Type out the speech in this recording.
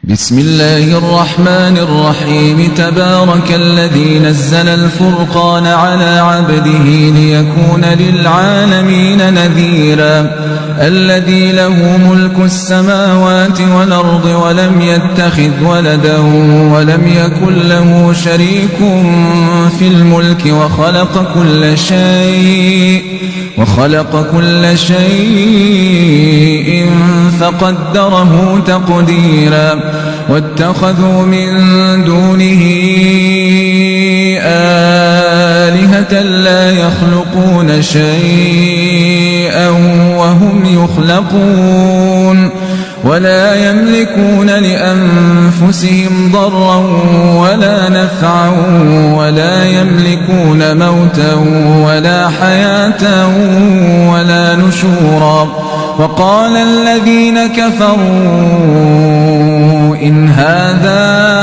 بسم الله الرحمن الرحيم تبارك الذي نزل الفرقان على عبده ليكون للعالمين نذيرا الذي له ملك السماوات والأرض ولم يتخذ ولدا ولم يكن له شريك في الملك وخلق كل شيء فقدره تقديرا واتخذوا من دونه آلهة لا يخلقون شيئا وهم يخلقون ولا يملكون لأنفسهم ضرا ولا نفعا ولا يملكون موتا ولا حياة ولا نشورا وقال الذين كفروا إن هذا